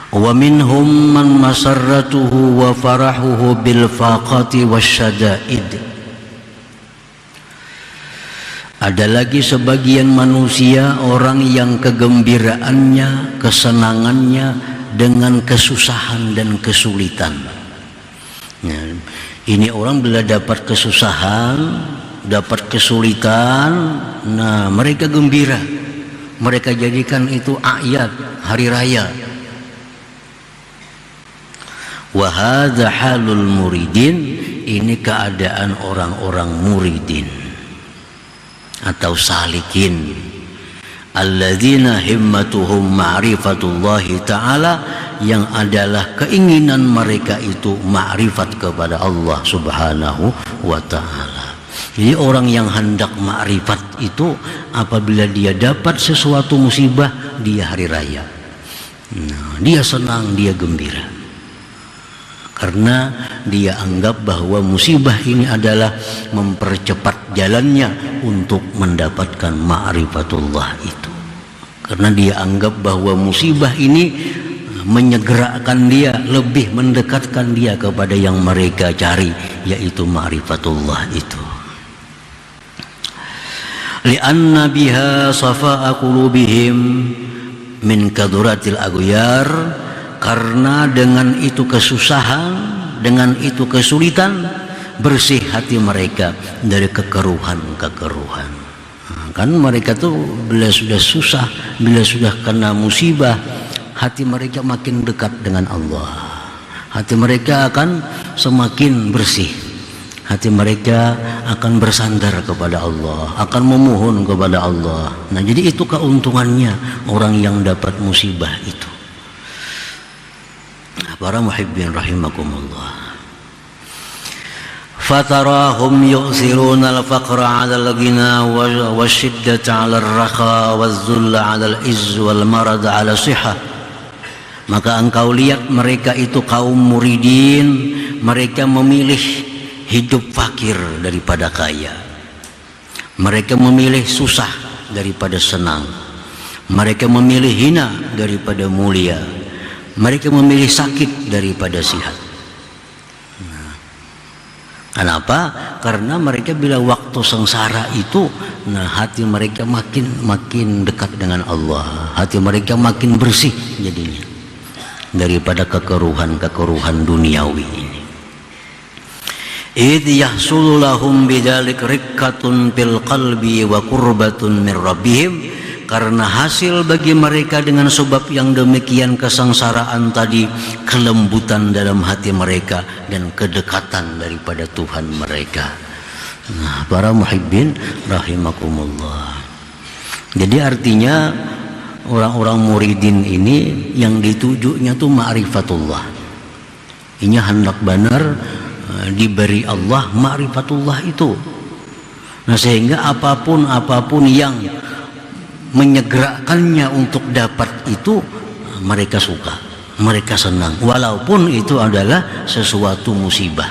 Wa minhum man masarratuhu wa farahuhu bil faqati wasyada'id. Ada lagi sebagian manusia orang yang kegembiraannya, kesenangannya dengan kesusahan dan kesulitan. Nah, ini orang bila dapat kesusahan, dapat kesulitan, nah mereka gembira, mereka jadikan itu ayat hari raya. Wa hadza halul muridin, ini keadaan orang-orang muridin atau salikin, alladzina himmatuhum ma'rifatullahi ta'ala, yang adalah keinginan mereka itu ma'rifat kepada Allah subhanahu wa ta'ala. Jadi orang yang hendak ma'rifat itu apabila dia dapat sesuatu musibah, dia hari raya, nah, dia senang, dia gembira, karena dia anggap bahwa musibah ini adalah mempercepat jalannya untuk mendapatkan ma'rifatullah itu. Karena dia anggap bahwa musibah ini menyegerakan dia, lebih mendekatkan dia kepada yang mereka cari, yaitu ma'rifatullah itu. Li'anna biha safa'a qulubihim min kaduratil aghyar, karena dengan itu kesusahan, dengan itu kesulitan, bersih hati mereka dari kekeruhan-kekeruhan. Nah, kan mereka tuh bila sudah susah, bila sudah kena musibah, hati mereka makin dekat dengan Allah, hati mereka akan semakin bersih, hati mereka akan bersandar kepada Allah, akan memohon kepada Allah. Nah, jadi itu keuntungannya orang yang dapat musibah itu. Para muhibbin rahimakumullah, fatarahum yu'siruna al-faqra 'ala al-ghina wasyiddata 'ala ar-rakha waz-zulla 'ala al-izz wal marad 'ala sihah. Maka engkau lihat mereka itu kaum muridin, mereka memilih hidup fakir daripada kaya, mereka memilih susah daripada senang, mereka memilih hina daripada mulia, mereka memilih sakit daripada sihat. Nah, kenapa? Karena mereka bila waktu sengsara itu, nah hati mereka makin dekat dengan Allah, hati mereka makin bersih jadinya daripada kekeruhan duniawi ini. Idh yahsulu lahum bidzalik riqqatun fil qalbi wa qurbatun min rabbihim, karena hasil bagi mereka dengan sebab yang demikian kesengsaraan tadi, kelembutan dalam hati mereka dan kedekatan daripada Tuhan mereka. Nah, para muhibbin rahimakumullah, jadi artinya orang-orang muridin ini yang ditujunya tuh ma'rifatullah. Ini hendak benar diberi Allah ma'rifatullah itu. Nah, sehingga apapun yang menyegerakannya untuk dapat itu, mereka suka, mereka senang, walaupun itu adalah sesuatu musibah,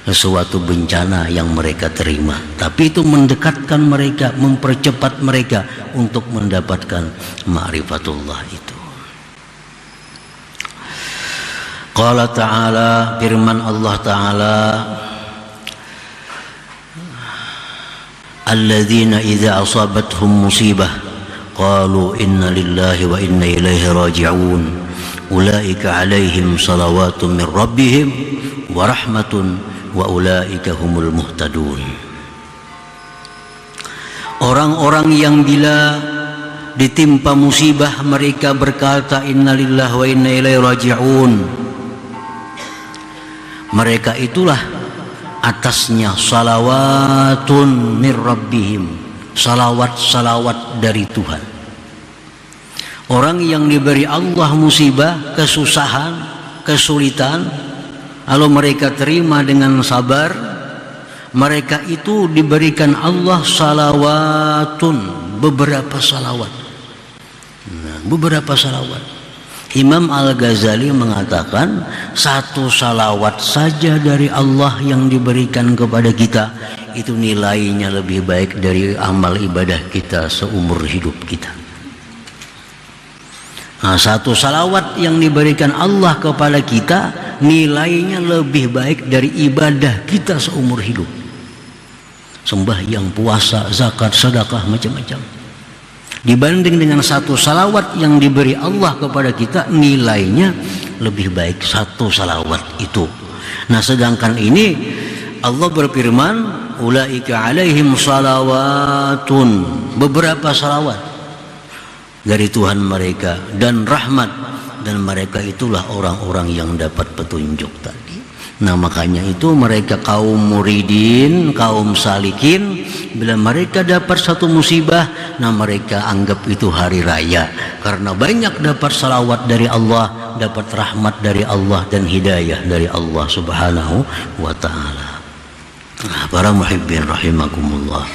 sesuatu bencana yang mereka terima, tapi itu mendekatkan mereka, mempercepat mereka untuk mendapatkan ma'rifatullah itu. Qala ta'ala, firman Allah ta'ala, alladzina idza asabathum musibah qalu inna lillahi wa inna ilaihi raji'un ulaika alaihim salawatun min rabbihim wa rahmatun wa ulaika humul muhtadun. Orang-orang yang bila ditimpa musibah mereka berkata inna lillahi wa inna ilaihi raji'un, mereka itulah atasnya salawatun min rabbihim, salawat-salawat dari Tuhan. Orang yang diberi Allah musibah, kesusahan, kesulitan, lalu mereka terima dengan sabar, mereka itu diberikan Allah salawatun, beberapa salawat. Nah, beberapa salawat. Imam Al-Ghazali mengatakan satu salawat saja dari Allah yang diberikan kepada kita itu nilainya lebih baik dari amal ibadah kita seumur hidup kita. Nah, satu salawat yang diberikan Allah kepada kita nilainya lebih baik dari ibadah kita seumur hidup. Sembahyang, puasa, zakat, sedekah, macam-macam. Dibanding dengan satu salawat yang diberi Allah kepada kita, nilainya lebih baik satu salawat itu. Nah, sedangkan ini Allah berfirman, ulaika alaihim salawatun, beberapa salawat dari Tuhan mereka dan rahmat, dan mereka itulah orang-orang yang dapat petunjuk tadi. Nah, makanya itu mereka kaum muridin, kaum salikin, bila mereka dapat satu musibah, nah mereka anggap itu hari raya, karena banyak dapat salawat dari Allah, dapat rahmat dari Allah dan hidayah dari Allah Subhanahu wa ta'ala. Nah, para muhibbin rahimakumullah.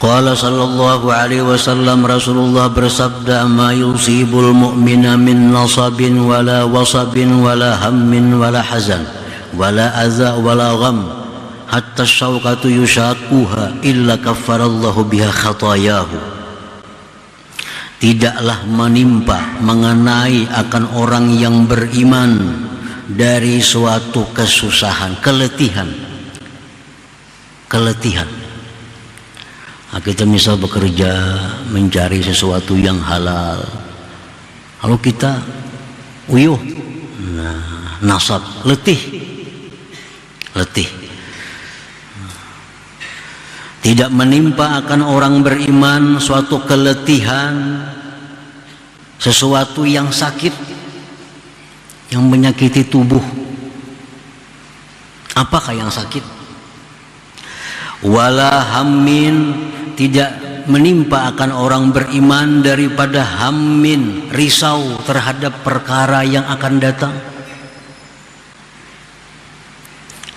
Qala sallallahu alaihi wasallam, Rasulullah bersabda, ma yusibul mu'mina min nasabin wala wasabin wala hammin wala hazan wala adza wala gham hatta syauqatu yushaquha illa kaffarallahu biha khatayahu. Tidaklah menimpa, mengenai akan orang yang beriman dari suatu kesusahan, keletihan. Nah, kita misal bekerja mencari sesuatu yang halal, lalu kita uyuh, nah, nasab, letih. Tidak menimpa akan orang beriman suatu keletihan, sesuatu yang sakit, yang menyakiti tubuh. Apakah yang sakit? Wala hammin, tidak menimpa akan orang beriman daripada hammin, risau terhadap perkara yang akan datang.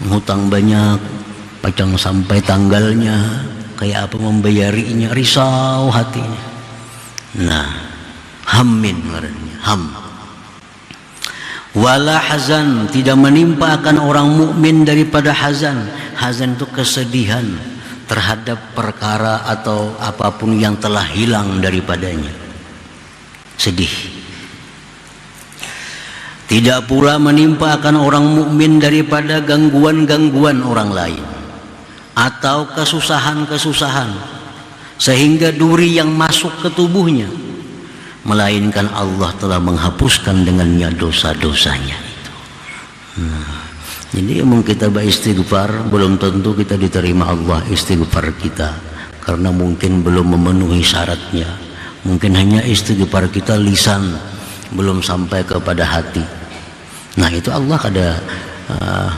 Hutang banyak, pacang sampai tanggalnya, kayak apa membayarinya, risau hatinya. Nah, hammin artinya, ham. Wala hazan, tidak menimpa akan orang mukmin daripada hazan. Hazan itu kesedihan terhadap perkara atau apapun yang telah hilang daripadanya. Sedih. Tidak pula menimpa akan orang mukmin daripada gangguan-gangguan orang lain atau kesusahan-kesusahan sehingga duri yang masuk ke tubuhnya, melainkan Allah telah menghapuskan dengannya dosa-dosanya itu. Nah, jadi mungkin kita beristighfar, belum tentu kita diterima Allah istighfar kita, karena mungkin belum memenuhi syaratnya. Mungkin hanya istighfar kita lisan, belum sampai kepada hati. Nah, itu Allah kada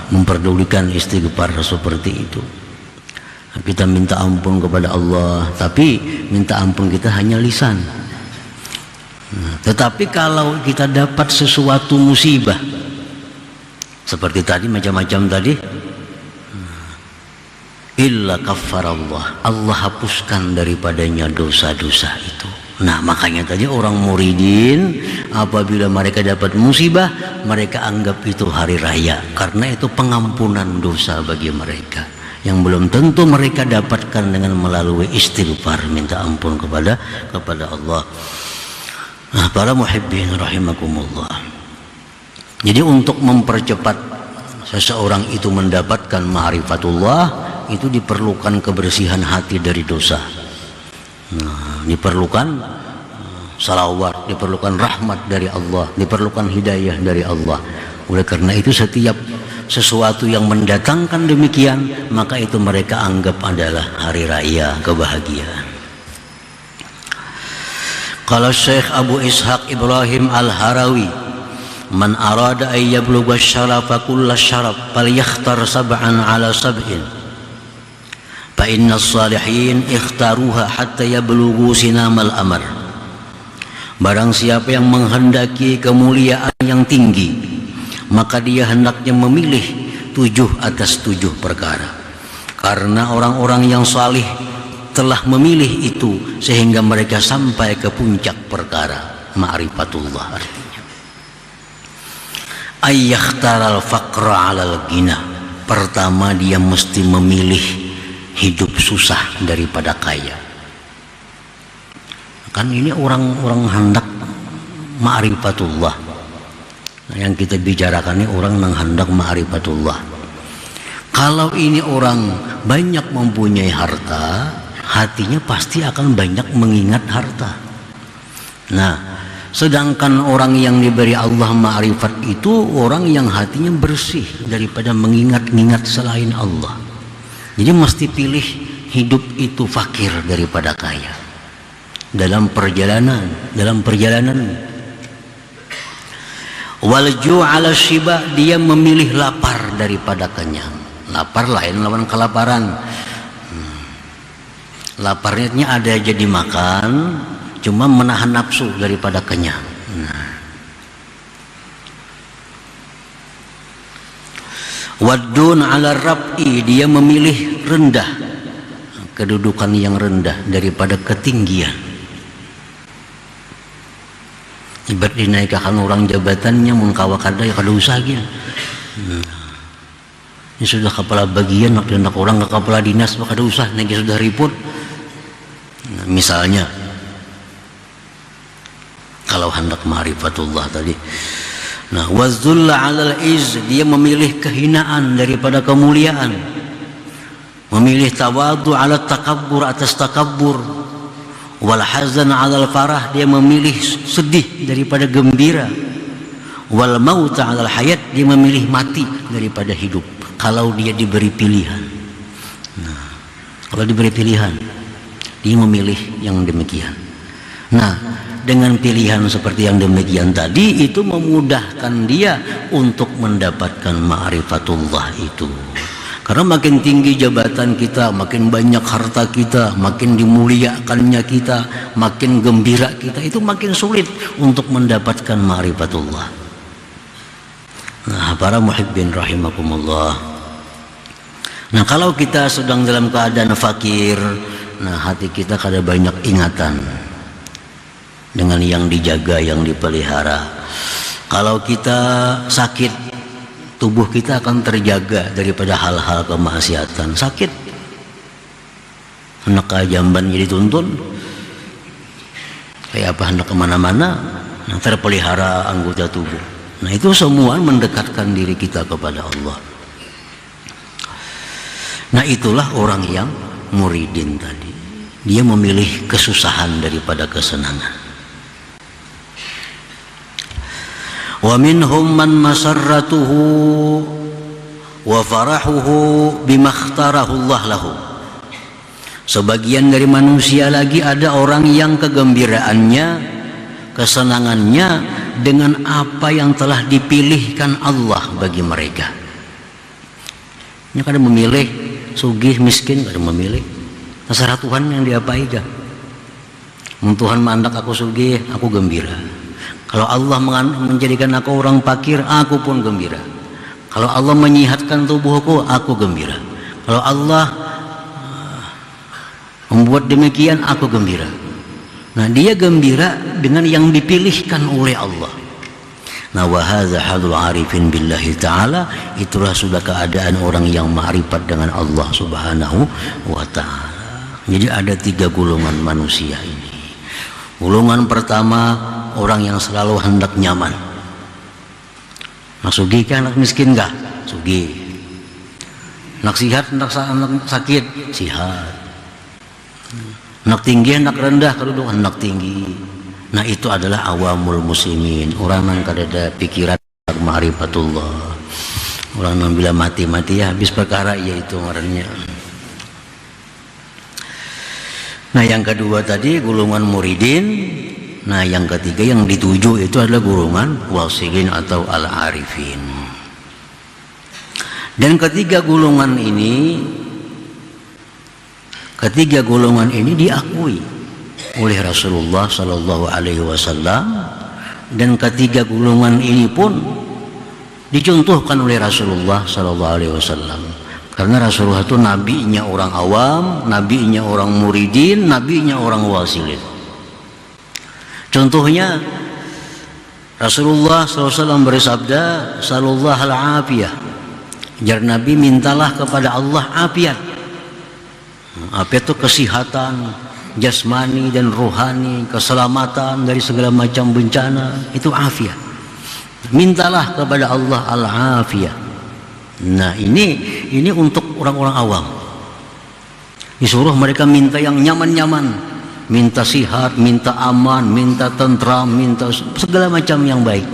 memperdulikan istighfar seperti itu. Kita minta ampun kepada Allah, tapi minta ampun kita hanya lisan. Nah, tetapi kalau kita dapat sesuatu musibah seperti tadi, macam-macam tadi, illa kaffarallah, Allah hapuskan daripadanya dosa-dosa itu. Nah, makanya tadi orang muridin apabila mereka dapat musibah, mereka anggap itu hari raya, karena itu pengampunan dosa bagi mereka yang belum tentu mereka dapatkan dengan melalui istighfar, minta ampun kepada Allah. Nah, para muhibbin rahimakumullah. Jadi untuk mempercepat seseorang itu mendapatkan ma'rifatullah, itu diperlukan kebersihan hati dari dosa. Nah, diperlukan salawat, diperlukan rahmat dari Allah, diperlukan hidayah dari Allah. Oleh karena itu setiap sesuatu yang mendatangkan demikian, maka itu mereka anggap adalah hari raya kebahagiaan. Kalau Syekh Abu Ishaq Ibrahim Al-Harawi, man arada ay yablugha syarafa kulla syaraf falyakhtar sab'an ala sab'in fa inna as-salihin ikhtaruha hatta yablughu sinamal amar. Barang siapa yang menghendaki kemuliaan yang tinggi, maka dia hendaknya memilih 7 atas 7 perkara, karena orang-orang yang salih telah memilih itu sehingga mereka sampai ke puncak perkara ma'rifatullah. Artinya ayyakhtaral faqra 'alal ghina, pertama dia mesti memilih hidup susah daripada kaya. Kan ini orang-orang hendak ma'rifatullah. Nah, yang kita bicarakan ini orang yang hendak ma'rifatullah. Kalau ini orang banyak mempunyai harta, hatinya pasti akan banyak mengingat harta. Nah, sedangkan orang yang diberi Allah ma'rifat itu orang yang hatinya bersih daripada mengingat-ingat selain Allah. Jadi mesti pilih hidup itu fakir daripada kaya dalam perjalanan. Walju ala shiba, dia memilih lapar daripada kenyang. Lapar lain lawan kelaparan. Laparnya ada aja dimakan, cuma menahan nafsu daripada kenyang. Wadun ala rab'i, dia memilih rendah, kedudukan yang rendah daripada ketinggian. Ibarat dinaikkan orang jabatannya mengkawa kada ya kada usah gitu. Ini sudah kepala bagian, nak orang ke kepala dinas kada usah, naik sudah ribut. Nah, misalnya kalau hendak ma'rifatullah tadi. Nah, wazulla 'alal iz, dia memilih kehinaan daripada kemuliaan. Memilih tawadu 'ala takabbur, atas takabbur. Wal hazan 'alal farah, dia memilih sedih daripada gembira. Wal maut 'alal hayat, dia memilih mati daripada hidup. Kalau dia diberi pilihan. Nah, kalau diberi pilihan, dia memilih yang demikian. Nah, dengan pilihan seperti yang demikian tadi, itu memudahkan dia untuk mendapatkan ma'rifatullah itu. Karena makin tinggi jabatan kita, makin banyak harta kita, makin dimuliakannya kita, makin gembira kita, itu makin sulit untuk mendapatkan ma'rifatullah. Nah, para muhibbin rahimakumullah. Nah, kalau kita sedang dalam keadaan fakir, nah hati kita kada banyak ingatan dengan yang dijaga, yang dipelihara. Kalau kita sakit, tubuh kita akan terjaga daripada hal-hal kemaksiatan. Sakit, hendak jamban jadi tuntun, kayak apa hendak kemana-mana, nah terpelihara anggota tubuh. Nah, itu semua mendekatkan diri kita kepada Allah. Nah, itulah orang yang muridin tadi. Dia memilih kesusahan daripada kesenangan. Wa minhum man masarratuhu wa farahuhu bima ikhtarahu Allah lahu. Sebagian dari manusia lagi ada orang yang kegembiraannya, kesenangannya dengan apa yang telah dipilihkan Allah bagi mereka. Ini kada memilih sugih miskin, kada memilih. Terserah Tuhan yang diapai aja. Tuhan mandak aku sugih, aku gembira. Kalau Allah menjadikan aku orang fakir, aku pun gembira. Kalau Allah menyihatkan tubuhku, aku gembira. Kalau Allah membuat demikian, aku gembira. Nah, dia gembira dengan yang dipilihkan oleh Allah. Nah, wa hadza halul arifin billahi ta'ala, itulah sudah keadaan orang yang ma'rifat dengan Allah subhanahu wa ta'ala. Jadi ada 3 golongan manusia ini. Golongan pertama, orang yang selalu hendak nyaman. Nak sugih kan, nak miskin kah? Sugih. Nak sihat, nak sakit, sihat. Nak tinggi, nak rendah, kedudukan nak tinggi. Nah, itu adalah awamul muslimin, orang yang kada pikiran ma'rifatullah. Orang yang bila mati-mati ya habis perkara, yaitu ngarannya. Nah, yang kedua tadi golongan muridin. Nah, yang ketiga yang dituju itu adalah golongan wasilin atau al-arifin. Dan ketiga golongan ini diakui oleh Rasulullah Sallallahu Alaihi Wasallam, dan ketiga golongan ini pun dicontohkan oleh Rasulullah Sallallahu Alaihi Wasallam. Karena Rasulullah itu nabinya orang awam, nabinya orang muridin, nabinya orang wasilin. Contohnya Rasulullah SAW bersabda, "Sallallahu al-afiyah." Jar Nabi, mintalah kepada Allah afiat. Afiat itu kesehatan, jasmani dan rohani, keselamatan dari segala macam bencana, itu afiat. Mintalah kepada Allah al-afiyah. Nah, ini untuk orang-orang awam. Disuruh mereka minta yang nyaman-nyaman, minta sihat, minta aman, minta tentram, minta segala macam yang baik.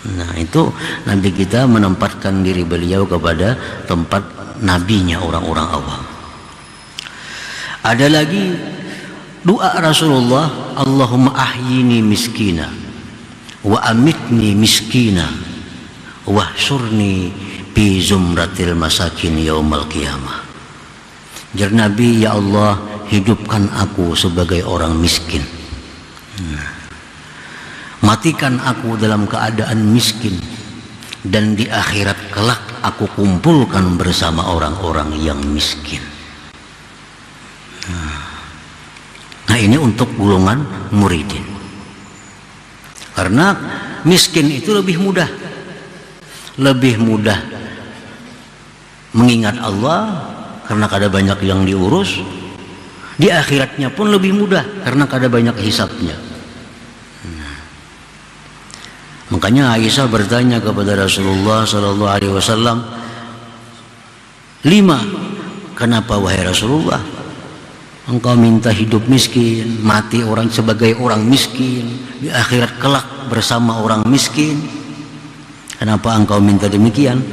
Nah, itu Nabi kita menempatkan diri beliau kepada tempat nabinya orang-orang awam. Ada lagi doa Rasulullah, Allahumma ahyini miskina wa amitni miskina wahsyurni bi zumratil masakin yaumal qiyamah. Jar Nabi, ya Allah, hidupkan aku sebagai orang miskin, matikan aku dalam keadaan miskin, dan di akhirat kelak aku kumpulkan bersama orang-orang yang miskin. Nah, ini untuk golongan muridin. Karena miskin itu lebih mudah mengingat Allah karena kada banyak yang diurus. Di akhiratnya pun lebih mudah karena kada banyak hisabnya. Makanya Aisyah bertanya kepada Rasulullah sallallahu alaihi wasallam, "Lima, kenapa wahai Rasulullah engkau minta hidup miskin, mati orang sebagai orang miskin, di akhirat kelak bersama orang miskin? Kenapa engkau minta demikian?"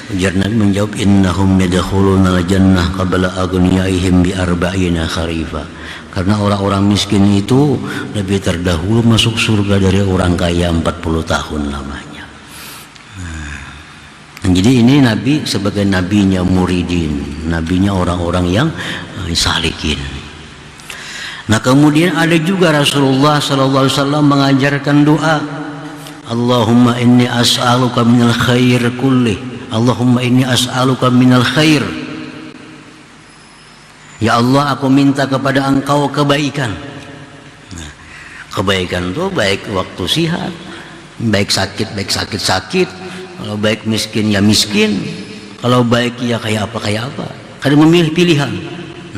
Ujar Nabi menjawab, "Innahum yadkhulunal jannah qabla aghniyaihim bi arba'ina kharifa." Karena orang-orang miskin itu lebih terdahulu masuk surga dari orang kaya 40 tahun lamanya. Jadi ini Nabi sebagai nabinya muridin, nabinya orang-orang yang salikin. Nah, kemudian ada juga Rasulullah sallallahu alaihi wasallam mengajarkan doa, Allahumma inni as'aluka minal khair kullih, Allahumma inni as'aluka minal khair. Ya Allah, aku minta kepada Engkau kebaikan. Nah, kebaikan itu baik waktu sehat, baik sakit. Kalau baik miskin ya miskin, kalau baik ya kayak apa. Kada memilih pilihan.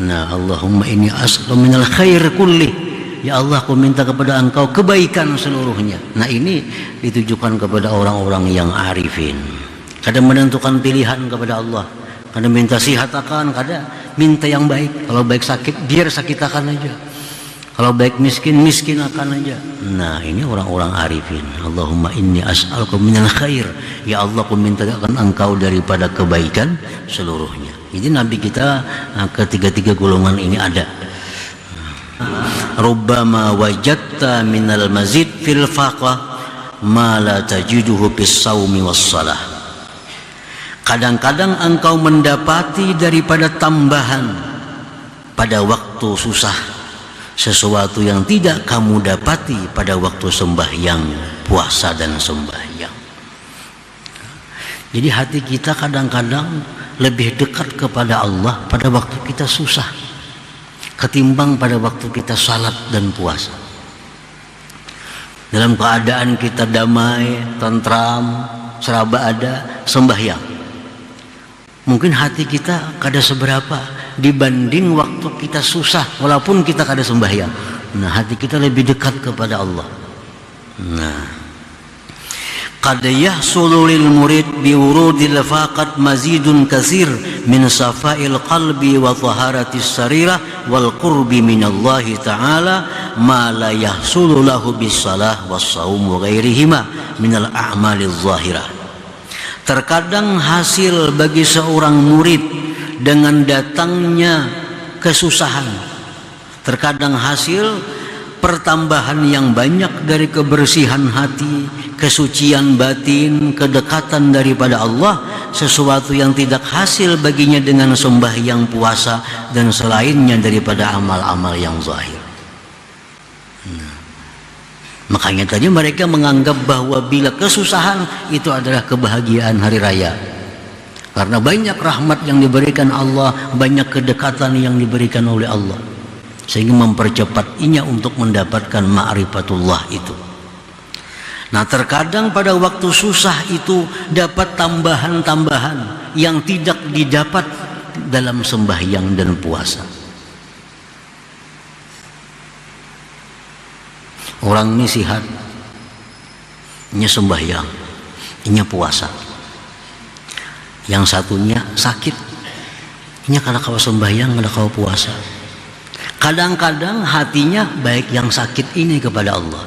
Nah, Allahumma inni as'aluka minal khair kulli. Ya Allah, aku minta kepada Engkau kebaikan seluruhnya. Nah, ini ditujukan kepada orang-orang yang arifin. Kada menentukan pilihan kepada Allah. Kada minta sihat akan, kada minta yang baik. Kalau baik sakit, biar sakit akan aja. Kalau baik miskin akan aja. Nah, ini orang-orang arifin. Allahumma inni as'aluka minal khair. Ya Allah, aku minta akan Engkau daripada kebaikan seluruhnya. Jadi Nabi kita ketiga-tiga golongan ini ada. Rubbama wajadta minal mazid fil faqah ma la tajiduhu bis saumi was salah. Kadang-kadang engkau mendapati daripada tambahan pada waktu susah sesuatu yang tidak kamu dapati pada waktu sembahyang, puasa dan sembahyang. Jadi hati kita kadang-kadang lebih dekat kepada Allah pada waktu kita susah ketimbang pada waktu kita salat dan puasa. Dalam keadaan kita damai, tentram, seraba ada, sembahyang, mungkin hati kita kada seberapa dibanding waktu kita susah walaupun kita kada sembahyang. Nah, hati kita lebih dekat kepada Allah. Nah, qad yahsulu lil murid bi wurudil faqat mazidun katsir min safa'il qalbi wa taharatis sarirah wal qurbi min Allah taala ma la yahsulu lahu bis salah was shaum wa ghairihima min al a'maliz zahirah. Terkadang hasil bagi seorang murid dengan datangnya kesusahan, terkadang hasil pertambahan yang banyak dari kebersihan hati, kesucian batin, kedekatan daripada Allah, sesuatu yang tidak hasil baginya dengan sembahyang, puasa dan selainnya daripada amal-amal yang zahir. Makanya tadi mereka menganggap bahwa bila kesusahan itu adalah kebahagiaan hari raya. Karena banyak rahmat yang diberikan Allah, banyak kedekatan yang diberikan oleh Allah, sehingga mempercepatnya untuk mendapatkan ma'rifatullah itu. Nah, terkadang pada waktu susah itu dapat tambahan-tambahan yang tidak didapat dalam sembahyang dan puasa. Orang ini sihat, nya sembahyang, nya puasa. Yang satunya sakit, nya kada kawa sembahyang, kada kawa puasa. Kadang-kadang hatinya baik yang sakit ini kepada Allah.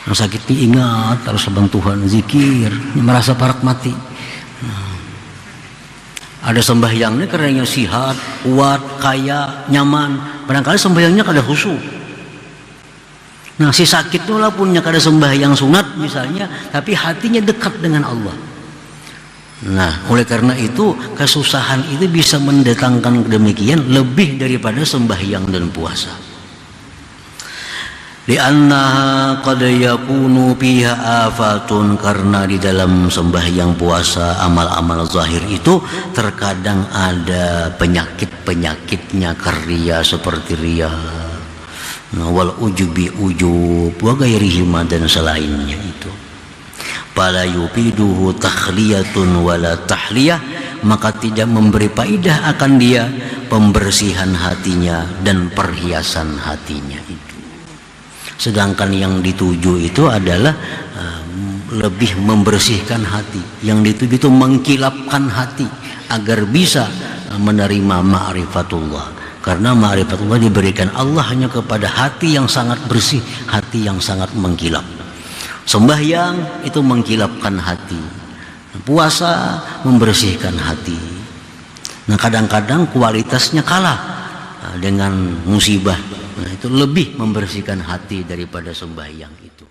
Yang sakit ini ingat terus sama Tuhan, zikir, merasa parak mati. Ada sembahyangnya karena sihat, kuat, kaya, nyaman. Barangkali sembahyangnya kada khusyuk. Nah, si sakit itu walaupun kada sembahyang sunat misalnya, tapi hatinya dekat dengan Allah. Nah, oleh karena itu kesusahan itu bisa mendatangkan demikian lebih daripada sembahyang dan puasa. Li'annaha qad yakunu fiha afatun, karena di dalam sembahyang puasa amal-amal zahir itu terkadang ada penyakit-penyakitnya, karya seperti riya, wal ujubi ujub wa ghairihima, dan selainnya itu. Fala yufiduhu takhliyatun wala tahliyah, maka tidak memberi faedah akan dia pembersihan hatinya dan perhiasan hatinya itu. Sedangkan yang dituju itu adalah lebih membersihkan hati. Yang dituju itu mengkilapkan hati agar bisa menerima ma'rifatullah. Karena ma'rifatullah diberikan Allah hanya kepada hati yang sangat bersih, hati yang sangat mengkilap. Sembahyang itu mengkilapkan hati, puasa membersihkan hati. Nah, kadang-kadang kualitasnya kalah dengan musibah. Nah, itu lebih membersihkan hati daripada sembahyang itu.